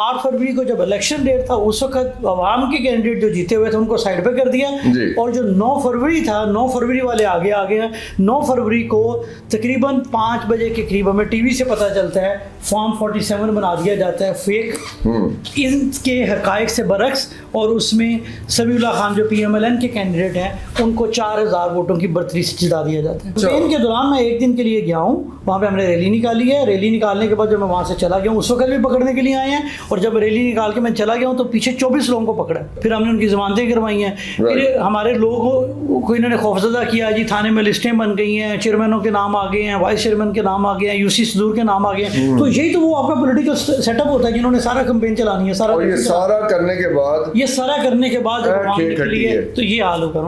8 फरवरी को जब election date था उस वक्त अवाम के कैंडिडेट जो जीते हुए थे उनको साइड पे कर दिया, और जो 9 फरवरी था 9 फरवरी वाले आगे आ गए हैं। 9 फरवरी को तकरीबन 5 बजे के करीब हमें टीवी से पता चलता है फॉर्म 47 बना दिया जाता है फेक, इनके हकायक से बरक्स, और उसमें सबीउल्लाह खान जो PMLN के कैंडिडेट हैं उनको 4000 वोटों की बढ़तरी से जिता दिया जाता है। ट्रेन के दौरान मैं एक दिन के लिए गया हूँ, वहाँ पे हमने रैली निकाली है। रैली निकालने के बाद जब मैं वहाँ से चला गया हूँ उस वक्त भी पकड़ने के लिए आए हैं, और जब रैली निकाल के मैं चला गया हूँ तो पीछे 24 लोगों को पकड़ा, फिर हमने उनकी जमानतें करवाई हैं। फिर हमारे लोगों को इन्होंने खौफजदा किया जी, थाने में लिस्टें बन गई हैं, चेयरमैनों के नाम आ गए हैं, वाइस चेयरमैन के नाम आ गए हैं, UC सदूर के नाम आ गए हैं। तो यही तो वो आपका पॉलिटिकल सेटअप होता है जिन्होंने सारा कैंपेन चलानी है, सारा, और ये सारा करने के बाद तो ये हाल होगा।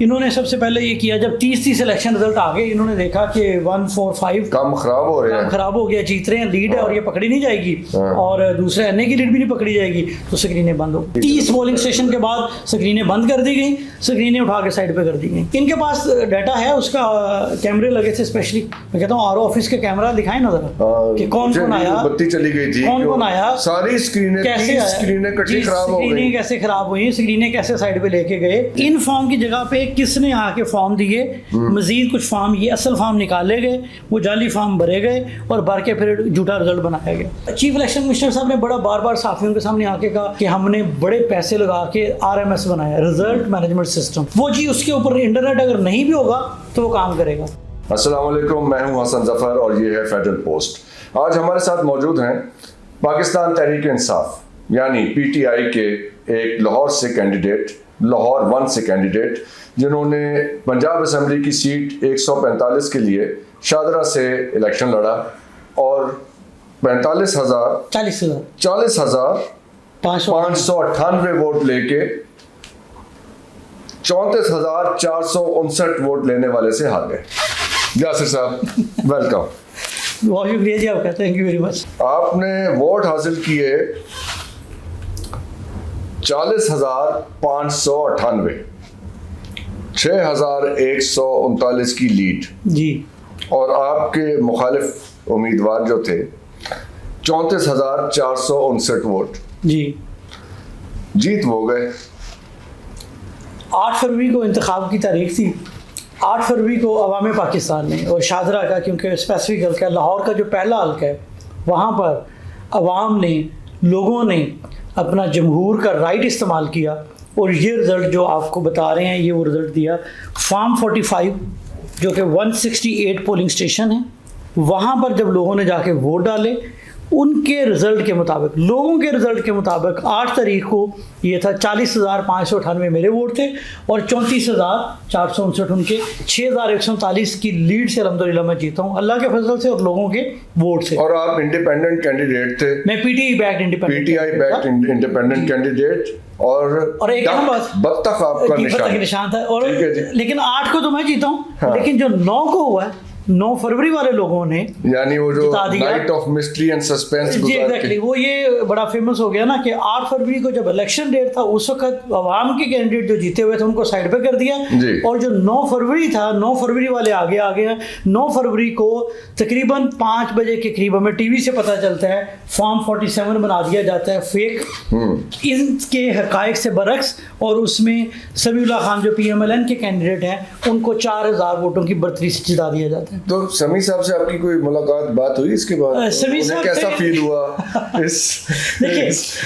इन्होंने सबसे पहले ये किया, जब 30 इलेक्शन रिजल्ट आ गए, इन्होंने देखा कि 145 काम खराब हो गया, जीत रहे हैं, लीड है और ये पकड़ी नहीं जाएगी, और दूसरे NA की लीड भी नहीं पकड़ी जाएगी, तो स्क्रीनें बंद हो गई। 30 पोलिंग स्टेशन के बाद स्क्रीनें बंद कर दी गई, स्क्रीनें उठा के साइड पे कर दी गई। इनके पास डाटा है, उसका कैमरे लगे थे स्पेशली। मैं कहता हूँ RO ऑफिस के कैमरा दिखाएं ना जरा कि कौन आया, बत्ती चली गई थी, कौन आया, सारी स्क्रीनें कैसे खराब हुई, स्क्रीनें कैसे साइड पे लेके गए, इन फॉर्म की जगह पे किसने आके फॉर्म दिए, मजीद कुछ फॉर्म, ये असल फॉर्म निकाले गए, वो जाली फॉर्म भरे गए और भर के फिर झूठा रिजल्ट बनाया गया। चीफ इलेक्शन कमिश्नर साहब ने बड़ा बार साथियों के सामने आके कहा कि हमने बड़े पैसे लगा के RMS बनाया, रिजल्ट मैनेजमेंट सिस्टम, वो जी उसके ऊपर इंटरनेट अगर नहीं भी होगा तो वो काम करेगा। अस्सलाम वालेकुम, मैं हूं हसन जफर और ये है फेडरल पोस्ट। आज हमारे साथ मौजूद हैं पाकिस्तान तहरीक इंसाफ यानी PTI के एक लाहौर से कैंडिडेट, लाहौर 1 से कैंडिडेट, जिन्होंने पंजाब असेंबली की सीट 145 के लिए शादरा से इलेक्शन लड़ा और 40,598 वोट लेके 34,459 वोट लेने वाले से हार गए। यासिर साहब वेलकम। बहुत शुक्रिया जी आपका, थैंक यू वेरी मच। आपने वोट हासिल किए 40,598, 6,139 की लीड जी, और आपके मुखालिफ उम्मीदवार जो थे 34,459 वोट जी, जीत वो गए। 8 फरवरी को इंतखाब की तारीख थी। 8 फरवरी को अवाम पाकिस्तान ने, और शादरा का क्योंकि स्पेसिफिक हल्का है, लाहौर का जो पहला हल्का है, वहाँ पर अवाम ने, लोगों ने अपना जमहूर का राइट इस्तेमाल किया और ये रिज़ल्ट जो आपको बता रहे हैं, ये वो रिज़ल्ट दिया। फॉर्म 45 जो कि 168 पोलिंग स्टेशन है, वहाँ पर जब लोगों ने जाके वोट डाले, उनके रिज़ल्ट के मुताबिक, लोगों के रिज़ल्ट के मुताबिक 8 तारीख को ये था 40,598 मेरे वोट थे और 34,459 उनके, 6,139 की लीड से अल्हम्दुलिल्लाह मैं जीता हूँ, अल्लाह के फजल से और लोगों के वोट से। और आप इंडिपेंडेंट कैंडिडेट थे? मैं PTI बैक्ड इंडिपेंडेंट कैंडिडेट, और एक बत्तख आपका निशान था, और लेकिन 8 को तो मैं जीता हूँ। हाँ। लेकिन जो 9 को हुआ, 9 फरवरी वाले लोगों ने, यानी वो जो night of mystery and suspense, जी एग्जैक्टली, वो ये बड़ा फेमस हो गया ना कि 8 फरवरी को जब इलेक्शन डेट था उस वक्त अवाम के कैंडिडेट जो जीते हुए थे उनको साइड पे कर दिया, और जो 9 फरवरी था, 9 फरवरी वाले आगे आ गए हैं। 9 फरवरी को तकरीबन 5 बजे के करीब हमें टीवी से पता चलता है फॉर्म 47 बना दिया जाता है फेक, इनके हकायक से बरक्स, और उसमें सबीउल्लाह खान जो PMLN के कैंडिडेट हैं उनको 4000 वोटों की बढ़तरी से जिता दिया जाता है। तो समी साहब से आपकी कोई मुलाकात बात हुई इसके बाद? समी साहब कैसा फील हुआ इस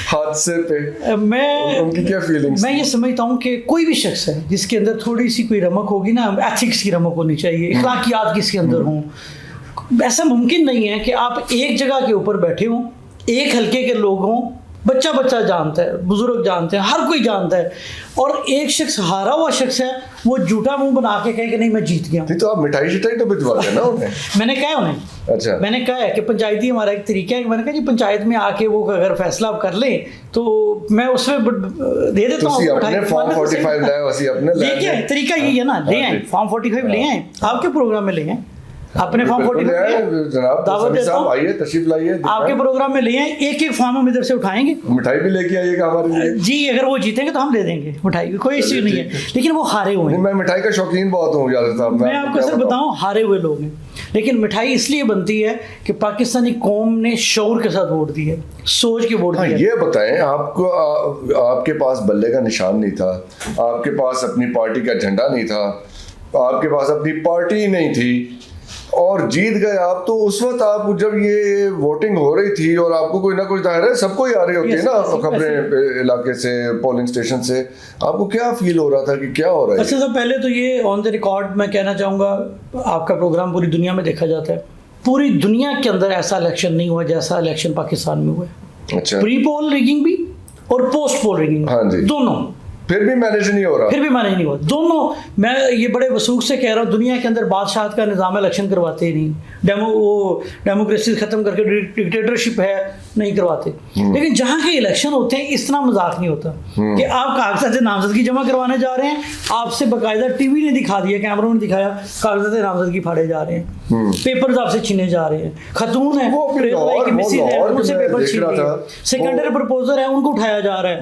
हादसे पे? उनकी क्या फीलिंग्स? मैं ये समझता हूँ कि कोई भी शख्स है जिसके अंदर थोड़ी सी कोई रमक होगी ना, एथिक्स की रमक होनी चाहिए, इखलाकियात किसके अंदर हों, ऐसा मुमकिन नहीं है कि आप एक जगह के ऊपर बैठे हों, एक हल्के के लोग हों, बच्चा जानता है, बुजुर्ग जानते हैं, हर कोई जानता है, और एक शख्स हारा हुआ शख्स है, वो झूठा मुंह बना के कहे कि नहीं मैं जीत गया। तो आप मिठाई तो भिजवाते ना उन्हें? मैंने कहा उन्हें, अच्छा, मैंने कहा है कि पंचायती हमारा एक तरीका है, मैंने कहा जी पंचायत में आके वो अगर फैसला कर लें तो मैं उसमें दे देता हूँ। फॉर्म 45 लाए, तरीका यही है ना, ले आए फॉर्म 45 ले आए, आपके प्रोग्राम में ले आए, अपने फॉर्म 45 जनाब दावत देता साहब, हूँ। आइए, तशरीफ लाइए, आपके प्रोग्राम में लिए एक एक फॉर्म हम इधर से उठाएंगे। मिठाई भी लेके आइएगा हमारे लिए। जी अगर वो जीतेंगे तो हम दे देंगे मिठाई, कोई इश्यू नहीं है, लेकिन वो हारे हुए हैं। मैं मिठाई का शौकीन बहुत हूँ यार साहब। मैं आपको सर बताऊं, हारे हुए लोग हैं, लेकिन मिठाई इसलिए बनती है कि पाकिस्तानी कौम ने शऊर के साथ वोट दिया, सोच के वोट हाँ, दिया। ये बताएं, आपको आपके पास बल्ले का निशान नहीं था, आपके पास अपनी पार्टी का झंडा नहीं था, आपके पास अपनी पार्टी नहीं थी और जीत गए आप, तो उस वक्त आप जब ये वोटिंग हो रही थी और आपको कोई ना कोई दायरा है, सबको ही आ रही होती है ना अपने इलाके से, पोलिंग स्टेशन से, आपको क्या फील हो रहा था कि क्या हो रहा है? अच्छा तो पहले तो ये ऑन द रिकॉर्ड मैं कहना चाहूँगा, आपका प्रोग्राम पूरी दुनिया में देखा जाता है, पूरी दुनिया के अंदर ऐसा इलेक्शन नहीं हुआ जैसा इलेक्शन पाकिस्तान में हुआ है। अच्छा, प्री पोल रिगिंग भी और पोस्ट पोल रिगिंग, हाँ जी, दोनों, फिर भी मैनेज नहीं हो रहा, फिर भी मैनेज नहीं हुआ दोनों। मैं ये बड़े वसूख से कह रहा हूँ, दुनिया के अंदर बादशाह का निज़ाम इलेक्शन करवाते ही नहीं, डेमोक्रेसी खत्म करके डिक्टेटरशिप है, नहीं करवाते। लेकिन जहाँ के इलेक्शन होते हैं इस तरह मजाक नहीं होता कि आप कागजात नामजदगी जमा करवाने जा रहे हैं, आपसे बाकायदा टीवी ने दिखा दिया, कैमरों ने दिखाया, कागजात नामजदगी फाड़े जा रहे हैं, पेपर्स आपसे छीने जा रहे हैं, खतून है, उनसे पेपर छीन रहे, सेकेंडरी प्रपोजर है उनको उठाया जा रहा है,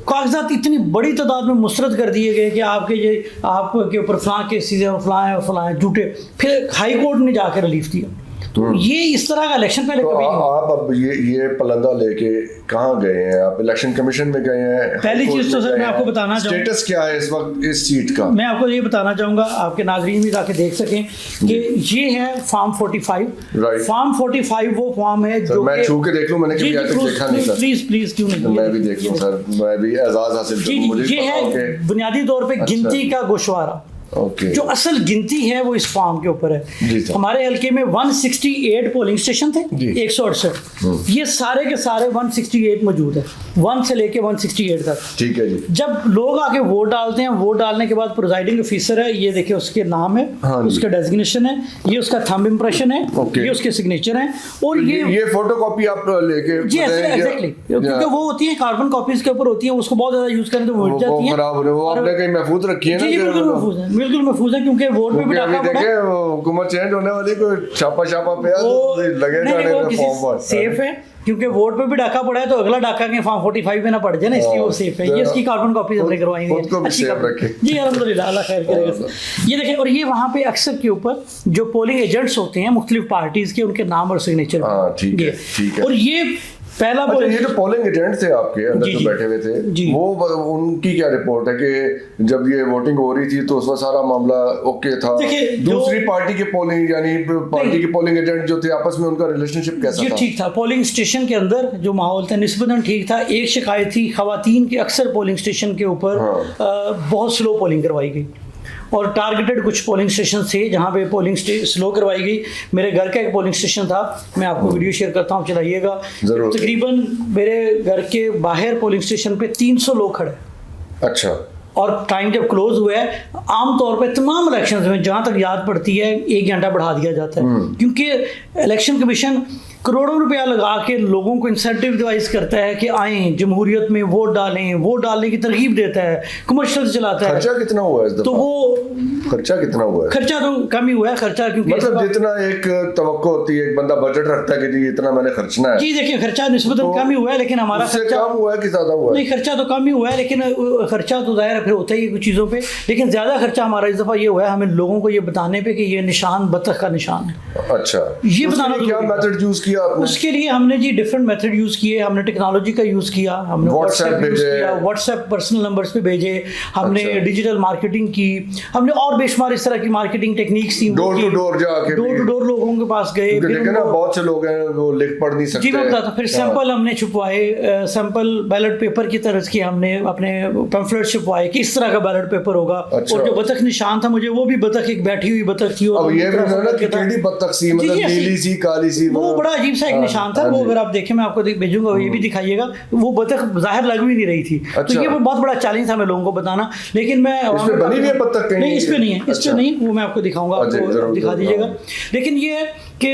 कागजात इतनी बड़ी तादाद में मुस्तरद कर दिए गए कि आपके ऊपर फलां केसेस हैं और फलां है और फलां है, झूठे, फिर हाई कोर्ट ने जाकर रिलीफ दिया। तो ये इस तरह का इलेक्शन पहले तो कभी नहीं हुआ। आप अब ये पलंदा लेके कहाँ गए हैं? आप इलेक्शन कमीशन में गए हैं? पहली चीज तो सर मैं आपको बताना चाहूँगा, स्टेटस क्या है इस वक्त इस सीट का? मैं आपको ये बताना चाहूँगा, आपके नाज़रीन भी जाके देख सकें कि ये है फॉर्म 45। राइट, फॉर्म 45 वो फॉर्म है जो मैं छू के देख लूँ, मैंने कभी आज तक देखा नहीं सर। प्लीज क्यों नहीं, मैं भी देख लूँ सर, मैं भी एजाज हासिल करूँ। मुझे ये है बुनियादी तौर पे गिनती का गोशवारा, जो असल गिनती है वो इस फॉर्म के ऊपर है। हमारे हल्के में 168 पोलिंग स्टेशन थे, 168, ये सारे के सारे 168 मौजूद है, 1 से लेके 168 तक। ठीक है जी। जब लोग आके वोट डालते हैं, वोट डालने के बाद प्रिजाइडिंग ऑफिसर है, ये देखिए उसके नाम है, उसका डेजिग्नेशन है, ये उसका थंब इंप्रेशन है, ये उसके सिग्नेचर है, और ये फोटोकॉपी आप लेके जी एग्जैक्टली, क्योंकि वो होती है कार्बन कॉपीज के ऊपर होती है, उसको बहुत ज्यादा यूज करें तो वो जाती है, खराब हो रहे, वो आपने कहीं महफूज रखी है ना? बिल्कुल महफूज है, बिल्कुल महफूज है, क्योंकि वोट पे भी डाका पड़ा है, हुकूमत चेंज होने वाली, कोई छापा पे लगे जाने में फॉर्म पर सेफ है, क्योंकि वोट पे भी डाका पड़ा है तो अगला डाका के फॉर्म 45 में ना पड़ जाए ना, इसलिए वो सेफ है। ये इसकी कार्बन कॉपी हमने करवाई है, अच्छी जी अल्हम्दुलिल्लाह, अल्लाह खैर करेगा। ये देखिए, और ये वहाँ पे अक्सर के ऊपर जो पोलिंग एजेंट्स होते हैं मुख्तलिफ पार्टीज के, उनके नाम और सिग्नेचर, ठीक है। और ये पहला ये जो पोलिंग एजेंट थे आपके अंदर जो बैठे हुए थे, वो उनकी क्या रिपोर्ट है कि जब ये वोटिंग हो रही थी तो उसमें सारा मामला ओके था? दूसरी पार्टी के पोलिंग यानी पार्टी के पोलिंग एजेंट जो थे आपस में उनका रिलेशनशिप कैसा था? ठीक था, पोलिंग स्टेशन के अंदर जो माहौल था निस्बतन ठीक था। एक शिकायत थी खवातीन के, अक्सर पोलिंग स्टेशन के ऊपर बहुत स्लो पोलिंग करवाई गई, और टारगेटेड कुछ पोलिंग स्टेशन थे जहाँ पे पोलिंग स्लो करवाई गई। मेरे घर का एक पोलिंग स्टेशन था, मैं आपको वीडियो शेयर करता हूँ, चलाइएगा। तकरीबन मेरे घर के बाहर पोलिंग स्टेशन पे 300 लोग खड़े। अच्छा। और टाइम जब क्लोज हुआ है, आमतौर पे तमाम इलेक्शंस में जहाँ तक याद पड़ती है 1 घंटा बढ़ा दिया जाता है, क्योंकि इलेक्शन कमीशन करोड़ों रुपया लगा के लोगों को इंसेंटिव डिवाइस करता है कि आएं जमहूरियत में वोट डालें, वोट डालने की तरगीब देता है, कमर्शियल चलाता है। खर्चा कितना हुआ है इस दफा? तो वो खर्चा कितना हुआ है? खर्चा तो कम ही हुआ है खर्चा, क्योंकि मतलब जितना एक तवक्को होती है, एक बंदा बजट रखता है कि जी इतना मैंने खर्चना है। जी देखिए, खर्चा निस्बतन कम ही हुआ है, लेकिन हमारा खर्चा कम हुआ है कि ज्यादा हुआ है? नहीं, खर्चा तो कम ही हुआ है, लेकिन खर्चा तो जाहिर है फिर होता ही है कुछ चीज़ों पे, लेकिन ज़्यादा खर्चा हमारा इस दफ़ा ये हुआ है हमें लोगों को ये बताने पे कि ये निशान बतख का निशान है। अच्छा, ये बताना क्या मेथड यूज किया आपने? उसके लिए हमने जी डिफरेंट मेथड यूज किए, हमने टेक्नोलॉजी का यूज किया, हमने व्हाट्सएप यूज किया, व्हाट्सएप पर्सनल नंबर्स पे भेजे, हमने डिजिटल मार्केटिंग की, हमने और बेशुमार इस तरह की मार्केटिंग टेक्निक्स थी। डोर टू डोर जाके, डोर टू डोर लोगों के पास गए, देखिए ना बहुत से लोग हैं वो लिख पढ़ नहीं सकते। जी मैं बताता, फिर सैंपल हमने छुपवाए, सैंपल बैलेट पेपर की तरह की हमने अपने पैम्फलेट छुपवाए कि इस तरह का बैलेट पेपर होगा। और जो बतख निशान था, मुझे वो भी बतख एक बैठी हुई बतख थी, अब ये भी ना कि टेढ़ी बतख सी, मतलब नीली सी काली सी, वो बड़ा अजीब सा एक निशान था। वो अगर आप देखें, मैं आपको भेजूंगा, ये भी दिखाइएगा, वो बतख जाहिर लग भी नहीं रही थी। तो ये बहुत बड़ा चैलेंज था मैं लोगों को बताना, लेकिन मैं इसमें बनी हुई बतख नहीं, इस पे नहीं है, इस पे नहीं, वो मैं आपको दिखाऊंगा, आपको दिखा दीजिएगा। लेकिन ये कि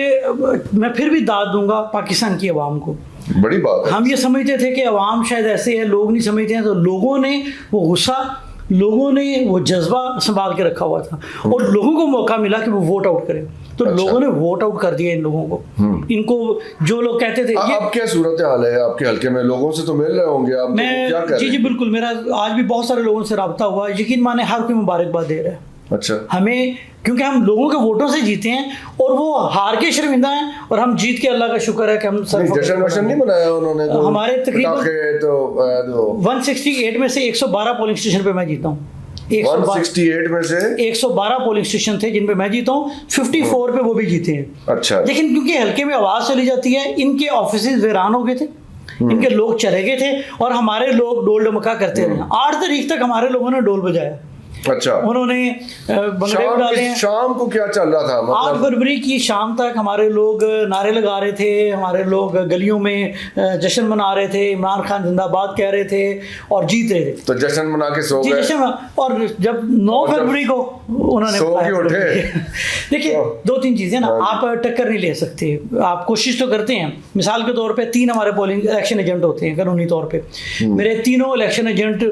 मैं फिर भी दाद दूंगा पाकिस्तान की आवाम को, बड़ी बात है। हम ये समझते थे कि अवाम शायद ऐसे है, लोग नहीं समझते हैं, तो लोगों ने वो गुस्सा, लोगों ने वो जज्बा संभाल के रखा हुआ था, और लोगों को मौका मिला कि वो वोट आउट करें। तो अच्छा। लोगों ने वोट आउट कर दिया इन लोगों को। इनको जो लोग कहते थे ये अब क्या सूरत हाल है आपके हल्के में? लोगों से तो मिल रहे होंगे आप, मैं क्या कर जी रहे हैं? बिल्कुल, मेरा आज भी बहुत सारे लोगों से रब्ता हुआ, यकीन माने हर कोई मुबारकबाद दे रहा है अच्छा, हमें, क्योंकि हम लोगों के वोटों से जीते हैं और वो हार के शर्मिंदा हैं और हम जीत के अल्लाह का शुक्र है कि हम जश्न वशन नहीं मनाया उन्होंने? तो हमारे तकरीबन पटाखे तो 168 में से 112 पोलिंग स्टेशन पे मैं जीता हूँ। 168 में से 112 पोलिंग स्टेशन थे जिन पे मैं जीता हूँ, 54 पे वो भी जीते हैं। अच्छा, लेकिन क्योंकि हल्के में आवाज चली जाती है, इनके ऑफिस वीरान हो गए थे, इनके लोग चले गए थे और हमारे लोग डोल डमका करते रहे। 8 तारीख तक हमारे लोगों ने डोल बजाया। अच्छा, उन्होंने बंगले डाले हैं। शाम को क्या चल रहा था? 8 फरवरी की शाम तक हमारे लोग नारे लगा रहे थे, हमारे लोग गलियों में जश्न मना रहे थे, इमरान खान जिंदाबाद कह रहे थे और जीत रहे थे। तो जश्न मना के सो गए? जश्न। और जब 9 फरवरी को उन्होंने सो के उठे। देखिए 2-3 चीजें ना, आप टक्कर नहीं ले सकते, आप कोशिश तो करते हैं। मिसाल के तौर पे 3 हमारे पोलिंग इलेक्शन एजेंट होते हैं कानूनी तौर पे। मेरे तीनों इलेक्शन एजेंट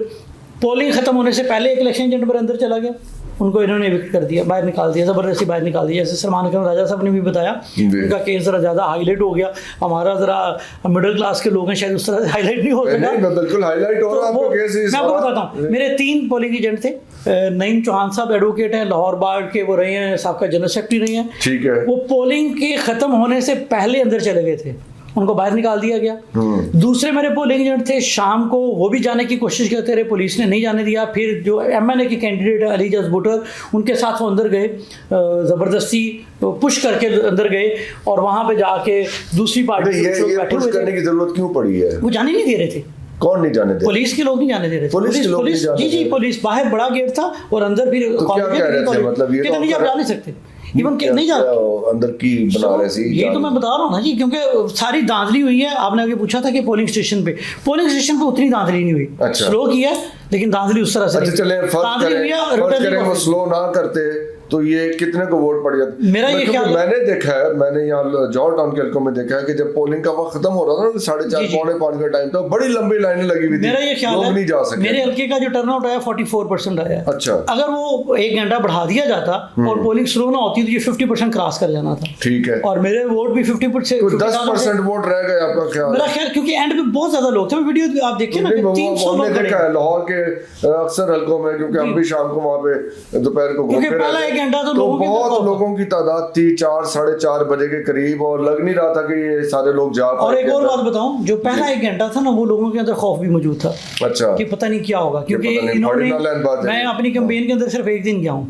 पोलिंग खत्म होने से पहले एक इलेक्शन एजेंट मेरे अंदर चला गया, उनको इन्होंने एविक्ट कर दिया, बाहर निकाल दिया, ज़बरदस्ती बाहर निकाल दिया। जैसे सलमान खान राजा साहब ने भी बताया, उनका केस ज़रा ज़्यादा हाईलाइट हो गया, हमारा ज़रा मिडिल क्लास के लोग हैं, शायद उस तरह हाईलाइट नहीं हो सका। बिल्कुल हाईलाइट हो रहा है आपका केस। मैं आपको बताता हूँ, मेरे 3 पोलिंग एजेंट थे। नईम चौहान साहब एडवोकेट हैं, लाहौर बार के वो रहे हैं, साहब का जनरल सेक्रेटरी रहे हैं। ठीक है। वो पोलिंग के ख़त्म होने से पहले अंदर चले गए थे, उनको बाहर निकाल दिया गया। दूसरे मेरे पोलिंग एजेंट थे, शाम को वो भी जाने की कोशिश करते रहे, पुलिस ने नहीं जाने दिया। फिर जो MNA के कैंडिडेट अली जज बुटर, उनके साथ वो अंदर गए, ज़बरदस्ती पुश करके अंदर गए और वहाँ पे जाके दूसरी पार्टी ये पुश करने की जरूरत क्यों पड़ी है? वो जाने नहीं दे रहे थे। कौन नहीं जाने दे? पुलिस के लोग नहीं जाने दे रहे थे। पुलिस जी पुलिस, बाहर बड़ा गेट था और अंदर फिर तो क्या कह रहे थे? मतलब ये नहीं, आप जा नहीं सकते, इवन नहीं जा अंदर की बना रहे थे। ये तो मैं बता रहा हूँ ना जी, क्योंकि सारी धांधली हुई है। आपने आगे पूछा था कि पोलिंग स्टेशन पे उतनी धांधली नहीं हुई। अच्छा। स्लो किया लेकिन धांधली उस तरह से अच्छा, चले फर्ज करें वो स्लो ना करते तो ये कितने को वोट पड़ जाते? मेरा ये ख्याल, मैंने देखा है, मैंने यहाँ जॉर्ज टाउन के हल्कों में देखा है कि जब पोलिंग का वक्त खत्म हो रहा था ना, 4:30 पौने 5 का टाइम था, बड़ी लंबी लाइनें लगी हुई थी। मेरा ये ख्याल लोग है, नहीं जा सके। मेरे हल्के का जो टर्नआउट आया 44% आया। अच्छा। अगर वो 1 घंटा बढ़ा दिया जाता और पोलिंग स्लो ना होती तो ये 50% क्रॉस कर जाना था। ठीक है। और मेरे वोट भी 50%, 10% वोट रह गए आपका ख्याल? मेरा ख्याल, क्योंकि एंड में बहुत ज्यादा लोग थे। वीडियो आप देखिए ना, 300 लोग देखा है लाहौर के अक्सर हल्कों में, क्योंकि हम भी शाम को वहाँ पे दोपहर को क्योंकि पहला 1 घंटा तो लोगों बहुत लोगों की तादाद थी, 4 साढ़े 4 बजे के करीब, और लग नहीं रहा था कि ये सारे लोग जा पाए। और एक और बात बताऊं, जो पहला 1 घंटा था ना, वो लोगों के अंदर खौफ भी मौजूद था। अच्छा। कि पता नहीं क्या होगा, क्योंकि इन्होंने, मैं अपनी कैंपेन के अंदर सिर्फ 1 दिन गया हूँ।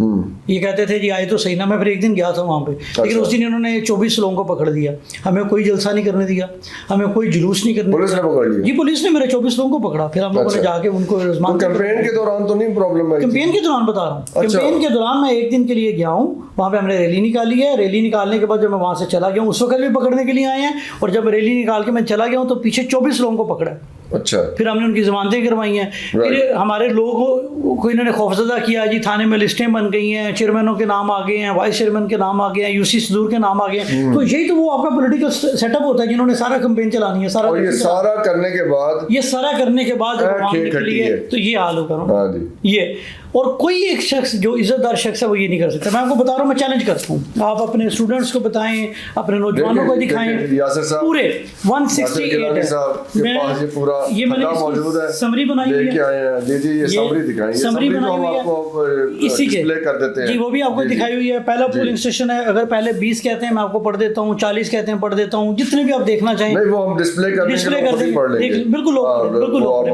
ये कहते थे जी आए तो सही ना, मैं फिर 1 दिन गया था वहाँ पे। लेकिन उस दिन इन्होंने 24 लोगों को पकड़ दिया, हमें कोई जलसा नहीं करने दिया, हमें कोई जुलूस नहीं करने दिया। पुलिस ने पकड़ लिया? जी पुलिस ने मेरे 24 लोगों को पकड़ा। फिर हम लोगों ने जाके उनको कैंपेन के दौरान तो नहीं प्रॉब्लम है? कैंपेन के दौरान बता रहा हूँ, कैंपेन के दौरान मैं 1 दिन के लिए गया हूँ, वहाँ पे हमने रैली निकाली है। रैली निकालने के बाद जब मैं वहाँ से चला गया हूँ, उस वक्त भी पकड़ने के लिए आए हैं, और जब रैली निकाल के मैं चला गया हूँ तो पीछे 24 लोगों को पकड़ा। अच्छा। फिर हमने उनकी जमानतें करवाई हैं। फिर हमारे लोगों को इन्होंने खौफजदा किया जी, थाने में लिस्टें बन गई हैं, चेयरमैनों के नाम आ गए हैं, वाइस चेयरमैन के नाम आ गए हैं, यूसी सदूर के नाम आ गए हैं। तो यही तो वो आपका पॉलिटिकल सेटअप होता है, जिन्होंने सारा कैंपेन चलानी है, सारा। और ये सारा करने के बाद तो ये हाल होगा ये। और कोई एक शख्स जो इज्जतदार शख्स है वो ये नहीं कर सकता। मैं आपको बता रहा हूँ, मैं चैलेंज करता हूँ, आप अपने स्टूडेंट्स को बताएं, अपने नौजवानों को दिखाएं, पूरे 168 पूरा ये मैंने समरी बनाई हुई है। ये समरी दिखाई, समरी बनाई हुई है इसी के कर देते हैं जी, वो भी आपको दिखाई हुई है। पहला पोलिंग स्टेशन है, अगर पहले 20 कहते हैं मैं आपको पढ़ देता हूँ, 40 कहते हैं पढ़ देता हूँ, जितने भी आप देखना चाहें वो हम डिस्प्ले कर देंगे। बिल्कुल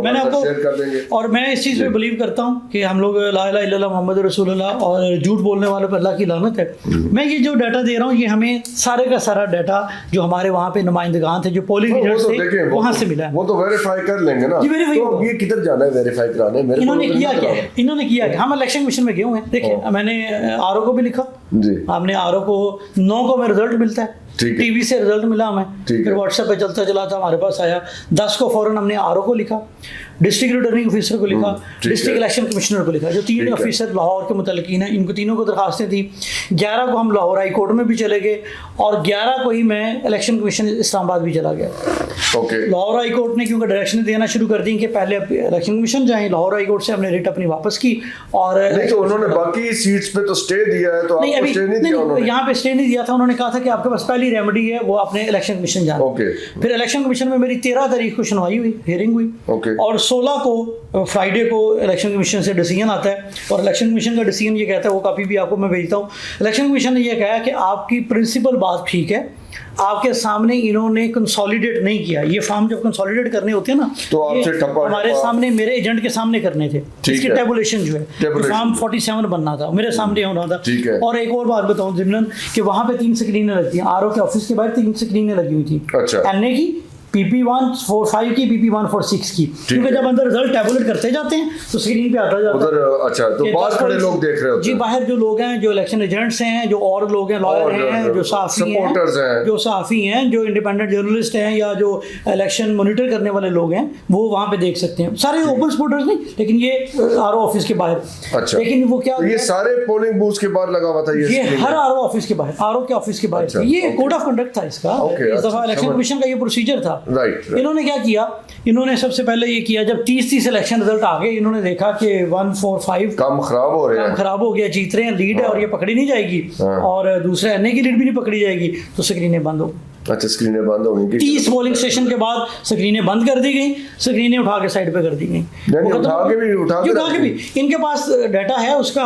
मैंने आपको, और मैं इस चीज़ पे बिलीव करता हूँ कि हम लोग ला इलाहा इल्लल्लाह मुहम्मद रसूलुल्लाह, और झूठ बोलने वालों पर अल्लाह की लानत है। मैं ये जो डाटा दे रहा हूँ, ये हमें सारे का सारा डाटा जो हमारे वहाँ पे नुमाइंदगान थे, जो पोलिंग एजेंट्स थे, वहाँ से मिला है। वो तो वेरीफाई कर लेंगे ना। तो ये किधर जाना है वेरीफाई कराने? इन्होंने किया क्या? हम इलेक्शन कमीशन में गए हुए हैं। देखिए मैंने आरओ को भी लिखा जी, हमने आरओ को 9 को में रिजल्ट मिलता है, टीवी से रिजल्ट मिला हमें, फिर व्हाट्सएप पे चलता चला था, हमारे पास आया 10 को फौरन हमने आरओ को लिखा। डिस्ट्रिक्ट रिटर्निंग ऑफिसर को लिखा, ठीक डिस्ट्रिक्ट है। इलेक्शन कमिश्नर को लिखा, जो तीन ठीक है। ऑफिसर लाहौर के मुतल्लिकीन हैं, इनको तीनों को दरखास्तें थी। 11 को हम लाहौर हाई कोर्ट में भी चले गए और 11 को ही मैं इलेक्शन कमीशन इस्लामाबाद भी चला गया। ओके, लाहौर हाई कोर्ट ने क्योंकि डायरेक्शन देना शुरू कर दी कि पहले इलेक्शन कमीशन जाएं, लाहौर हाई कोर्ट से हमने रिट अपनी वापस की और नहीं तो उन्होंने बाकी सीट्स पे तो स्टे दिया है, तो नहीं आपको अभी स्टे नहीं दिया उन्होंने? यहाँ पे स्टे नहीं दिया था। उन्होंने कहा था कि आपके पास पहली रेमेडी है वो आपने इलेक्शन कमीशन जाना। ओके। फिर इलेक्शन कमीशन में मेरी 13 तारीख को सुनवाई हुई, हियरिंग हुई ओके। और 16 को फ्राइडे को इलेक्शन कमीशन से डिसीजन आता है और इलेक्शन कमीशन का डिसीजन ये कहता है, वो कापी भी आपको मैं भेजता हूँ। इलेक्शन कमीशन ने ये कहा कि आपकी प्रिंसिपल बात ठीक है, आपके सामने इन्होंने कंसोलिडेट नहीं किया। ये फॉर्म जब कंसोलिडेट करने होते हैं ना, तो आपसे ये ठप्पा हमारे सामने मेरे एजेंट के सामने करने थे। इसकी है। टेबुलेशन जो है टेबुलेशन। फॉर्म 47 बनना था, मेरे सामने होना था। ठीक है। और एक और बात बताऊं जिमनन कि वहाँ पे 3 स्क्रीनें लगती हैं, आरओ के ऑफिस के बाहर 3 स्क्रीनें लगी हुई थी। अच्छा। एनए की, PP145 की, PP146 की, क्योंकि जब अंदर रिजल्ट टैबुलेट करते जाते हैं तो स्क्रीन पे आता जाता है। उधर अच्छा, तो कि बाहर 10 खड़े लोग देख रहे होते जी, हैं। बाहर जो लोग हैं, जो इलेक्शन एजेंट्स हैं, जो और लोग हैं, लॉयर और हैं, जो सहाफ़ी supporters हैं। जो सहाफ़ी हैं, जो इंडिपेंडेंट जर्नलिस्ट हैं या जो इलेक्शन मॉनिटर करने वाले लोग हैं, वो वहाँ पे देख सकते हैं। सारे ओपन सपोर्टर्स नहीं, लेकिन ये आरओ ऑफिस के बाहर। अच्छा। लेकिन वो क्या तो ये सारे पोलिंग बूथ के बाहर लगा हुआ था ये screen? हर आरओ ऑफिस के बाहर, आरओ के ऑफिस के बाहर। अच्छा, ये ओके। कोड ऑफ कंडक्ट था इसका। ओके, इस दफा अच्छा, इलेक्शन समझ- कमीशन का ये प्रोसीजर था। राइट। इन्होंने क्या किया, इन्होंने सबसे पहले ये किया जब 30 इलेक्शन रिजल्ट आ गए, इन्होंने देखा कि 145 काम खराब हो रहे काम हैं। खराब हो गया, जीत रहे हैं, लीड है और ये पकड़ी नहीं जाएगी हाँ। और दूसरा एनए की लीड भी नहीं पकड़ी जाएगी, तो स्क्रीनें बंद हो। अच्छा, स्क्रीनें बंद हो गई। 30 पोलिंग स्टेशन के बाद स्क्रीनें बंद कर दी गई, स्क्रीनें उठा के साइड पे कर दी गई। यानी वो उठा खत्म- के भी- उठा के जी, रख भी इनके पास डाटा है, उसका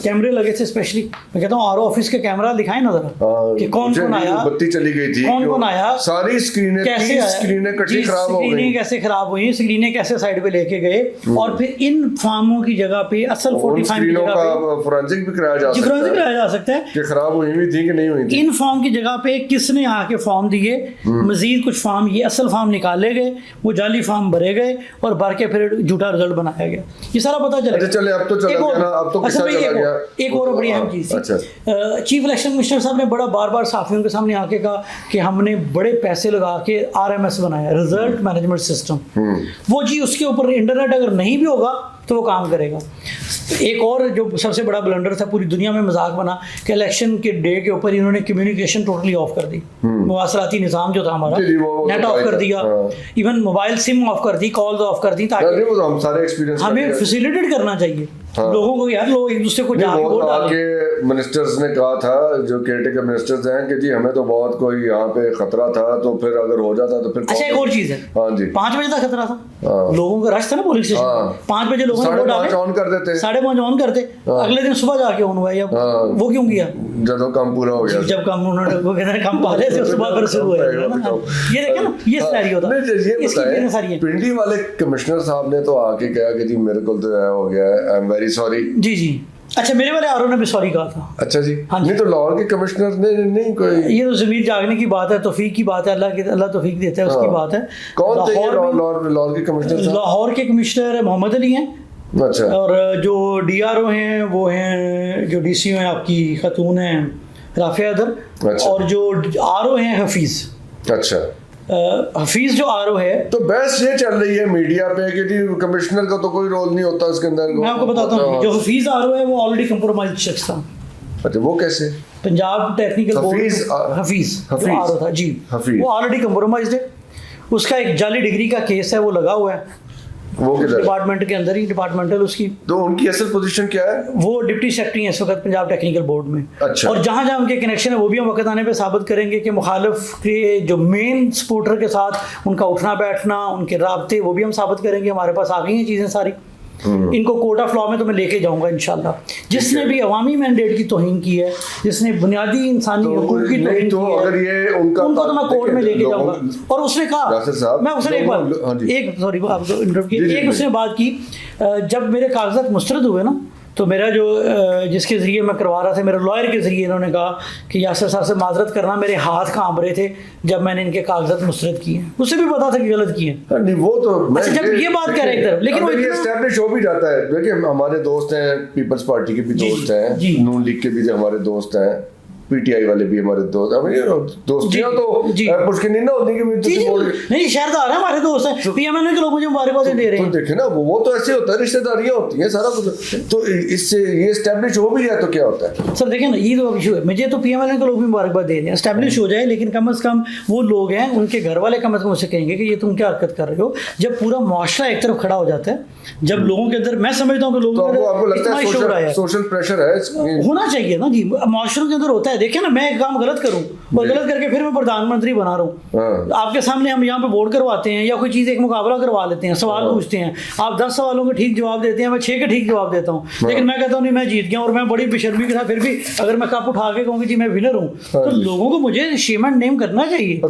कैमरे लगे थे स्पेशली। मैं कहता हूँ आरओ ऑफिस के कैमरा दिखाए ना जरा कि कौन मुझे कौन आया, बत्ती चली गई थी, कौन कौन आया, सारी स्क्रीनें, कैसे 30 आया, स्क्रीनें कटी जी, खराब हो स्क्रीनें गई। कैसे खराब हुई, स्क्रीनें कैसे साइड पे लेके गए और फिर इन फार्मों की जगह पे असल उन 45 की स्क्रीनों जगह पे का फोरेंसिक भी कराया जा सकता जिक्र है कराया जा सकता है कि खराब हुई हुई थी कि नहीं हुई थी। इन फॉर्म की जगह पे किसने आके फॉर्म दिए, मजीद कुछ फॉर्म, ये असल फॉर्म निकाले गए, वो जाली फॉर्म भरे गए और भर के फिर झूठा रिजल्ट बनाया गया। ये सारा पता चला। अच्छा, चले, अब तो चला गया ना, अब तो किस्सा भाई, चला गया। एक और बड़ी अहम चीज़ थी। अच्छा। चीफ इलेक्शन कमिश्नर साहब ने बड़ा बार बार साफियों के सामने आके कहा कि हमने बड़े पैसे लगा के RMS बनाया, रिजल्ट मैनेजमेंट सिस्टम। वो जी उसके ऊपर इंटरनेट अगर नहीं भी होगा तो वो काम करेगा। एक और जो सबसे बड़ा ब्लंडर था, पूरी दुनिया में मजाक बना कि इलेक्शन के डे के ऊपर इन्होंने कम्युनिकेशन टोटली ऑफ कर दी। मवासलाती निज़ाम जो था हमारा, जी, वो नेट तो ऑफ कर था। दिया, हाँ। इवन मोबाइल सिम ऑफ कर दी, कॉल्स ऑफ कर दी, ताकि नहीं, वो तो हम सारे एक्सपीरियंस हमें फैसिलिटेट करना चाहिए हाँ। लोगों को। यार लोग एक दूसरे को जाके वो वोट डालें। आके मिनिस्टर्स ने कहा था, जो केयरटेकर मिनिस्टर्स हैं, कि जी हमें तो बहुत कोई यहाँ पे खतरा था, तो फिर अगर हो जाता तो फिर अच्छा, एक और चीज है, हाँ जी, 5 बजे तक खतरा था, हाँ। लोगों का रश था ना पोलिंग स्टेशन। हाँ। 5 बजे लोगों ने वोट 5:30 डाले, ऑन कर देते, 5:30 ऑन करते, हाँ। अगले दिन सुबह जाके ऑन हुआ। या हाँ। वो क्यों किया? जब काम पूरा हो गया। जब काम उन्होंने वो कहते हैं काम पहले से उसके बाद फिर शुरू हुआ है ना। ये देखे ना, ये सिनेरियो था। इसकी वजह सारी है। पिंडी वाले कमिश्नर साहब ने तो आके कहा कि जी मेरे को तो हो गया है, आई एम वेरी सॉरी। जी जी, अच्छा, मेरे वाले आरओ ने भी सॉरी कहा था। अच्छा जी, हाँ जी। नहीं तो लाहौर के कमिश्नर ने नहीं कोई, ये तो जमीन जागने की बात है, तौफीक की बात है, अल्लाह तौफीक देता है, उसकी हाँ। बात है। कौन थे ये लाहौर में- लाहौर के कमिश्नर साहब? लाहौर के कमिश्नर मोहम्मद अली हैं, अच्छा, और जो DRO हैं वो हैं, जो DCO हैं आपकी खातून हैं राफिया अदर, अच्छा। और जो RO हैं हफीज़। अच्छा, हफीज़ जो RO है, तो बहस ये चल रही है मीडिया पे कि जी कमिश्नर का तो कोई रोल नहीं होता इसके अंदर। मैं आपको बताता हूँ, जो हफीज़ RO है वो ऑलरेडी कंप्रोमाइज शख्स था। अच्छा, वो कैसे? पंजाब टेक्निकल बोर्ड, हफीज़, हफीज़ जो हफीज़। RO था जी, हफीज़। वो ऑलरेडी कंप्रोमाइज है। उसका एक जाली डिग्री का केस है, वो लगा हुआ है वो किधर? डिपार्टमेंट के अंदर ही, डिपार्टमेंट उसकी। तो उनकी असल पोजीशन क्या है? वो डिप्टी सेक्रेटरी हैं इस वक्त पंजाब टेक्निकल बोर्ड में। अच्छा। और जहाँ जहाँ उनके कनेक्शन है वो भी हम वक्त आने पे साबित करेंगे कि मुखालिफ के जो मेन सपोर्टर के साथ उनका उठना बैठना, उनके राब्ते, वो भी हम साबित करेंगे। हमारे पास आ गई हैं चीज़ें सारी। इनको कोर्ट ऑफ लॉ में तो मैं लेके जाऊंगा इंशाल्लाह। जिसने भी अवामी मैंडेट की तौहीन की है, जिसने बुनियादी इंसानी हुकूक की तौहीन तो की है, अगर ये उनका उनको तो मैं कोर्ट में लेके लोगों- जाऊंगा। और उसने कहा, यासिर साहब, मैं उसने एक हाँ बात, जी। एक सॉरी आपको इंटरप्ट जी, जी, की, एक जी। उसने बात की, जब मेरे कागजात मुस्तरद हुए ना, तो मेरा जो जिसके ज़रिए मैं करवा रहा था, मेरे लॉयर के ज़रिए इन्होंने कहा कि यासिर साहब से माजरत करना, मेरे हाथ कांप रहे थे जब मैंने इनके कागजात मुस्तरद किए हैं। उसे भी पता था कि गलत किए हैं। नहीं, वो तो अच्छा, जब ये बात कह रहे हैं एक तरफ, लेकिन वो ये इतना- एस्टैब्लिश हो भी जाता है। देखिए, हमारे दोस्त हैं, पीपल्स पार्टी के भी जी, दोस्त हैं, जी। नून लीग के भी जो हमारे दोस्त हैं, पीटीआई वाले भी हमारे दोस्त, दोस्तियां तो पुष्किनी ना होती नहीं, शहरदार है हमारे दोस्त हैं, पीएमएल के लोग मुझे मुबारकबाद दे रहे हैं। तो देखे ना, वो तो ऐसे होता है, रिश्तेदारियां होती हैं सारा कुछ, तो इससे ये एस्टेब्लिश हो भी जाए तो क्या होता है सर? देखिए ना, ये तो इशू है, मुझे तो पीएमएल के लोग भी मुबारकबाद दे रहे हैं, एस्टेब्लिश हो जाए, लेकिन कम से कम वो लोग हैं, उनके घर वाले कम से कम उससे कहेंगे कि ये तुम क्या हरकत कर रहे हो। जब पूरा मुआशरा एक तरफ खड़ा हो जाता है, जब लोगों के अंदर, मैं समझता हूँ कि लोगों के अंदर इतना शोर आया, सोशल प्रेशर है, होना चाहिए ना जी, मुआशरों के अंदर होता है। देखिए ना, मैं एक काम गलत करूं और गलत करके फिर मैं प्रधानमंत्री बना रहा हूँ, आपके सामने हम यहाँ पे वोट करवाते हैं या कोई चीज़ एक मुकाबला करवा लेते हैं, सवाल पूछते हैं, आप 10 सवालों के ठीक जवाब देते हैं, मैं 6 के ठीक जवाब देता हूँ, लेकिन मैं कहता हूँ नहीं मैं जीत गया, और मैं बड़ी बेशर्मी के साथ फिर भी अगर मैं कप उठा के कहूँगी जी मैं विनर हूँ, तो लोगों को मुझे शेम एंड नेम करना चाहिए।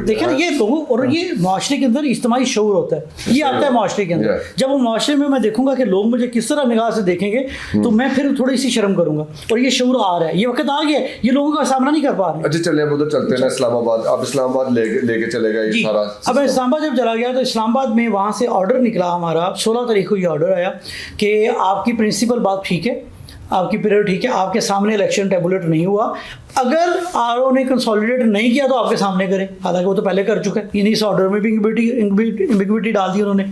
देखिए ना, ये लोगों, और ये माशरे के अंदर इज्तिमाई शऊर होता है, ये आता है माशरे के अंदर। जब वो माशरे में मैं देखूंगा कि लोग मुझे किस तरह निगाह से देखेंगे, तो मैं फिर थोड़ी सी शर्म करूंगा, और ये शऊर आ रहा है, ये वक्त आ गया, ये लोगों का सामना नहीं कर पा रहे। अच्छा चलिए, उधर चलते हैं ना, इस्लामाबाद। अब इस्लामाबाद लेके चलेगा ये सारा। अब इस्लामाबाद जब चला गया तो इस्लामाबाद में वहाँ से ऑर्डर निकला हमारा, 16 तारीख को ये ऑर्डर आया कि आपकी प्रिंसिपल बात ठीक है, आपकी पीरियड ठीक है, आपके सामने इलेक्शन टेबुलेट नहीं हुआ, अगर आरओ ने कंसोलिडेट नहीं किया तो आपके सामने करें, हालांकि वो तो पहले कर चुका है, यानी इस ऑर्डर में भी एम्बिग्विटी डाल दी उन्होंने।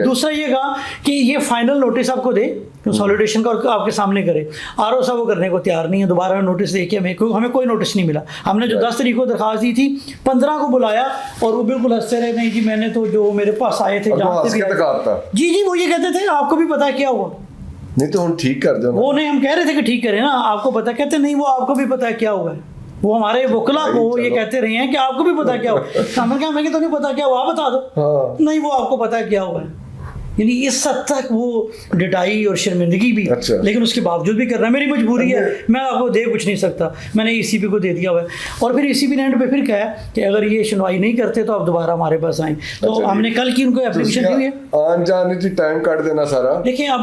दूसरा ये कहा कि ये फाइनल नोटिस आपको दे कंसोलिडेशन का और आपके सामने करे, आरओ साहब वो करने को तैयार नहीं है, दोबारा नोटिस दे के हमें कोई नोटिस नहीं मिला। हमने जो 10 तारीख को दरखास्त दी थी, 15 को बुलाया और वो बिल्कुल हंसते रहे, नहीं जी मैंने तो जो मेरे पास आए थे जी वो ये कहते थे आपको भी पता क्या हुआ, नहीं तो हम ठीक कर दो। वो नहीं, हम कह रहे थे कि ठीक करें ना, आपको पता, कहते नहीं वो आपको भी पता क्या हुआ है, वो हमारे वकला को ये कहते रहे हैं कि आपको भी पता क्या हुआ। हमने कहा मैं तो नहीं पता क्या हुआ, आप बता दो। नहीं वो आपको पता क्या हुआ है, यानी इस हद तक वो डिटाई और शर्मिंदगी भी। अच्छा। लेकिन उसके बावजूद भी कर रहा है, मेरी मजबूरी है, मैं आपको दे कुछ नहीं सकता, मैंने ईसीपी को दे दिया हुआ है, और फिर ईसीपी ने एंड पे फिर कहा कि अगर ये सुनवाई नहीं करते तो आप दोबारा हमारे पास आए। तो हमने कल की उनको एप्लीकेशन दी हुई है, आन जाने की टाइम काट देना सारा। देखिए अब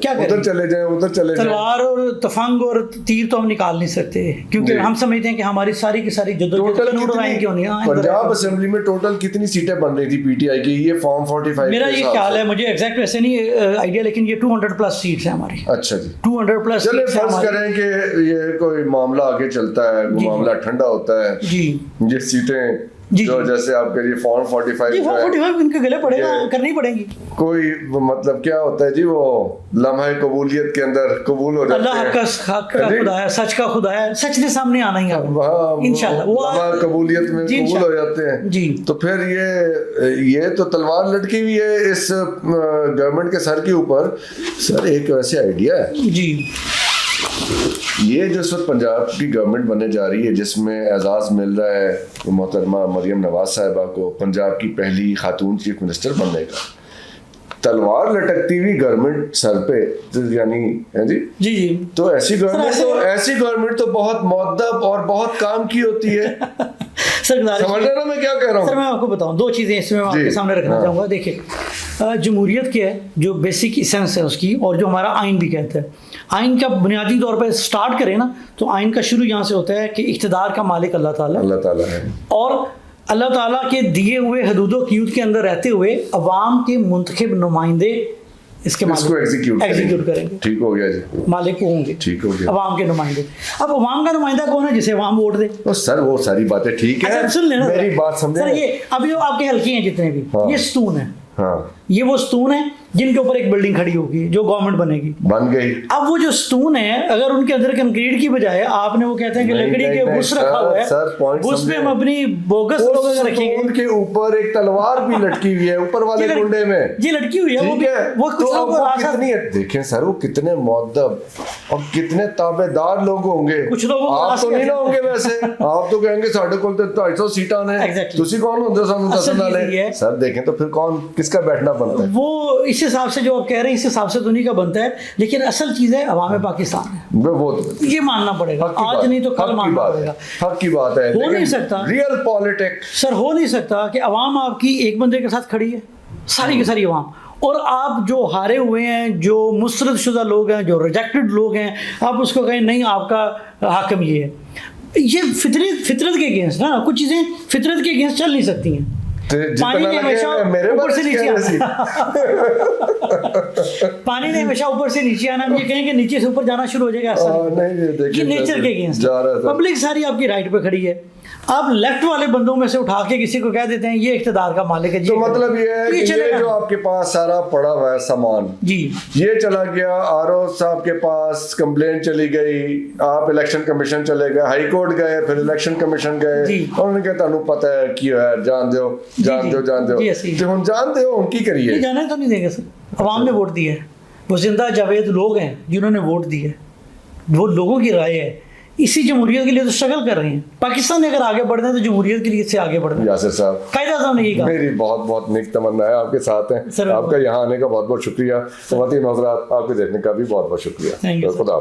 क्या करें, उधर चले जाए, तलवार और तफंग और तीर तो हम निकाल नहीं सकते, क्योंकि हम समझते हैं कि हमारी सारी की सारी पंजाब असेंबली में टोटल कितनी सीटें बन रही थी पीटीआई की, ये फॉर्म 45? मेरा ये ख्याल है, मुझे एग्जैक्ट वैसे नहीं आइडिया, लेकिन ये 200 प्लस सीट्स है हमारी। अच्छा जी, 200 प्लस। चलिए फर्ज करें कि ये कोई मामला आगे चलता है, मामला ठंडा होता है जी, ये सीटें जो जैसे आपके लिए फॉर्म 45 इनके गले पड़ेगा, करनी पड़ेगी। कोई मतलब क्या होता है जी, वो लम्हा कबूलियत के अंदर कबूल हो जाते हैं, अल्लाह का खुदा है, सच का खुदा है, सच के सामने आना ही है इंशाल्लाह, वो लम्हा कबूलियत में कबूल हो जाते हैं जी। तो फिर ये तो तलवार लटकी हुई है इस गवर्नमेंट के सर के ऊपर। सर एक वैसे आइडिया है जी, ये जो इस वक्त पंजाब की गवर्नमेंट बनने जा रही है, जिसमें एजाज़ मिल रहा है मोहतरमा मरियम नवाज साहिबा को पंजाब की पहली खातून चीफ मिनिस्टर बनने का, तलवार लटकती हुई गवर्नमेंट सर पे, यानी है जी जी जी, तो ऐसी गवर्नमेंट तो बहुत मुअद्दब और बहुत काम की होती है। सर समझ रहे ना मैं क्या कह रहा हूँ? सर मैं आपको बताऊँ, 2 चीज़ें इसमें मैं आपके सामने रखना चाहूँगा। देखिए, जमहूरियत क्या है, जो बेसिक इसेंस है उसकी, और जो हमारा आइन भी कहता है, आइन का बुनियादी तौर पर स्टार्ट करें ना, तो आइन का शुरू यहाँ से होता है कि इख्तिदार का मालिक अल्लाह ताला है, और अल्लाह ताला के दिए हुए हदूदो क़यूद के अंदर रहते हुए अवाम के मुंतखब नुमाइंदे इसको एग्जीक्यूट करेंगे। ठीक हो गया जी, मालिक होंगे, ठीक हो गया, अवाम के नुमाइंदे। अब अवाम का नुमाइंदा कौन है? जिसे अवाम वोट दे। तो सर वो सारी बातें ठीक है, सुन लेना मेरी बात समझे। सर ये अभी जो आपके हल्के हैं जितने भी, ये स्तून है, हाँ, ये वो स्तून है जिनके ऊपर एक बिल्डिंग खड़ी होगी जो गवर्नमेंट बनेगी, बन गई। अब वो जो स्तून है, अगर उनके अंदर कंक्रीट की बजाय आपने वो कहते हैं कि लकड़ी के बुश रखा हुआ है, बुश पे हम अपनी बोगस लोग रखेंगे, उनके ऊपर एक तलवार भी लटकी हुई है ऊपर वाले कुंडे में, जी लटकी हुई है, वो कुछ कितनी है, देखें सर वो कितने मुअद्दब और कितने ताबेदार लोग होंगे। कुछ लोग आप तो नहीं ना होंगे वैसे, आप तो कहेंगे साढ़े को 250 सीटा ने, तुसी कौन होंगे सानू दसन वाले? सर देखें तो फिर कौन किसका बैठना बनता है? वो इस हिसाब से जो आप कह रहे हैं, इस हिसाब से तो नहीं का बनता है, लेकिन असल चीज है अवाम पाकिस्तान है, वो तो ये मानना पड़ेगा, आज नहीं तो कल मानना पड़ेगा। हक की बात है, हो नहीं सकता रियल पॉलिटिक्स सर, हो नहीं सकता कि अवाम आपकी एक बंदे के साथ खड़ी है, सारी की सारी अवाम, और आप जो हारे हुए हैं, जो मुस्तरद शुदा लोग हैं, जो रिजेक्टेड लोग हैं, आप उसको कहें नहीं आपका हाकिम ये है। ये फितरत के अगेंस्ट ना, कुछ चीज़ें फितरत के अगेंस्ट चल नहीं सकती हैं। पानी ने हमेशा ऊपर से नीचे आना पानी ने हमेशा ऊपर से नीचे आना, हम ये कहें कि नीचे से ऊपर जाना शुरू हो जाएगा, ऐसा नहीं, ये नेचर के अगेंस्ट जा रहा था। पब्लिक सारी आपकी राइट पे खड़ी है, आप लेफ्ट वाले बंदों में से उठा के किसी को कह देते हैं ये इख्तिदार का मालिक है, तो मतलब ये है कि ये जो आपके पास सारा पड़ा हुआ है सामान जी, ये चला गया आरओ साहब के पास, कंप्लेंट चली गई, आप इलेक्शन कमीशन चले गए, हाई कोर्ट गए, फिर इलेक्शन कमीशन गए, उन्होंने कहा तुहानू पता है की है, जान दो तो हम जानते हो उनकी करिए, जाने तो नहीं देंगे सर, अवाम ने वोट दिया है, वो जिंदा जावेद लोग हैं जिन्होंने वोट दिया है, वो लोगों की राय है, इसी जमहूरियत के लिए तो स्ट्रगल कर रहे हैं। पाकिस्तान में अगर आगे बढ़ना है तो जमहूरियत के लिए से आगे बढ़ना है। यासिर साहब, कायदा साहब ने यही कहा। मेरी बहुत बहुत नेक तमन्ना है, आपके साथ हैं, आपका यहाँ आने का बहुत बहुत शुक्रिया, ख़वातीन हज़रात आपके देखने का भी बहुत बहुत शुक्रिया, खुदा।